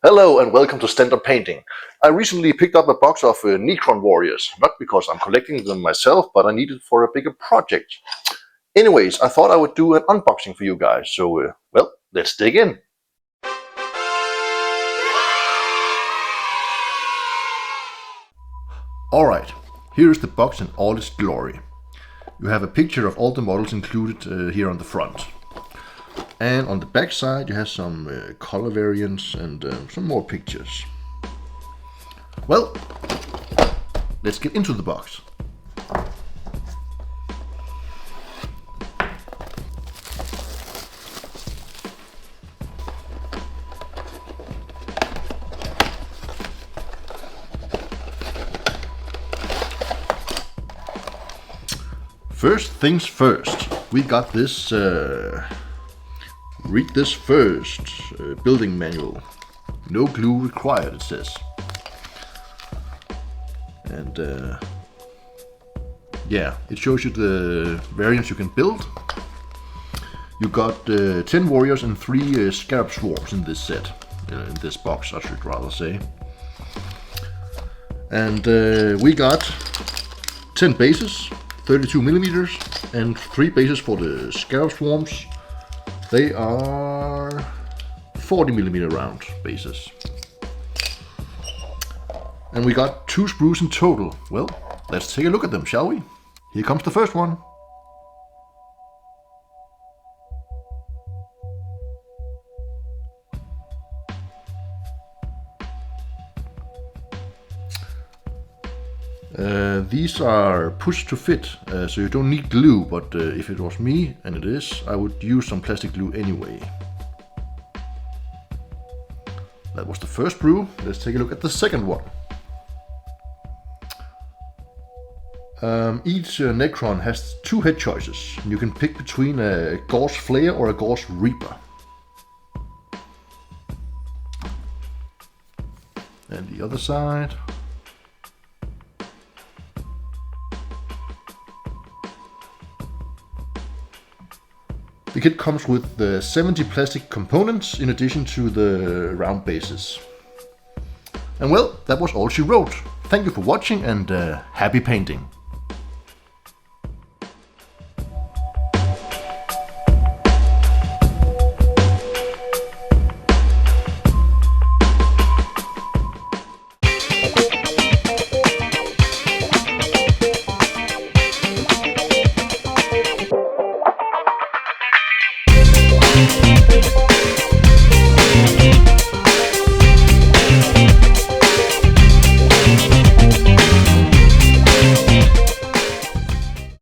Hello and welcome to Stender painting. I recently picked up a box of Necron Warriors, not because I'm collecting them myself, but I need it for a bigger project. Anyways, I thought I would do an unboxing for you guys, so well, let's dig in. Alright, here is the box in all its glory. You have a picture of all the models included here on the front. And on the back side you have some color variants and some more pictures. Well, let's get into the box. First things first, we got this read this first building manual. No glue required, it says. And yeah, it shows you the variants you can build. You got 10 warriors and 3 scarab swarms in this set, in this box I should rather say. And we got 10 bases, 32mm, and 3 bases for the scarab swarms. They are 40mm round bases. And we got 2 sprues in total. Well, let's take a look at them, shall we? Here comes the first one. These are pushed to fit, so you don't need glue, but if it was me, and it is, I would use some plastic glue anyway. That was the first sprue. Let's take a look at the second one. Each Necron has 2 head choices. You can pick between a gauss flayer or a gauss reaper. And the other side. The kit comes with 70 plastic components in addition to the round bases. And well, that was all she wrote. Thank you for watching and happy painting!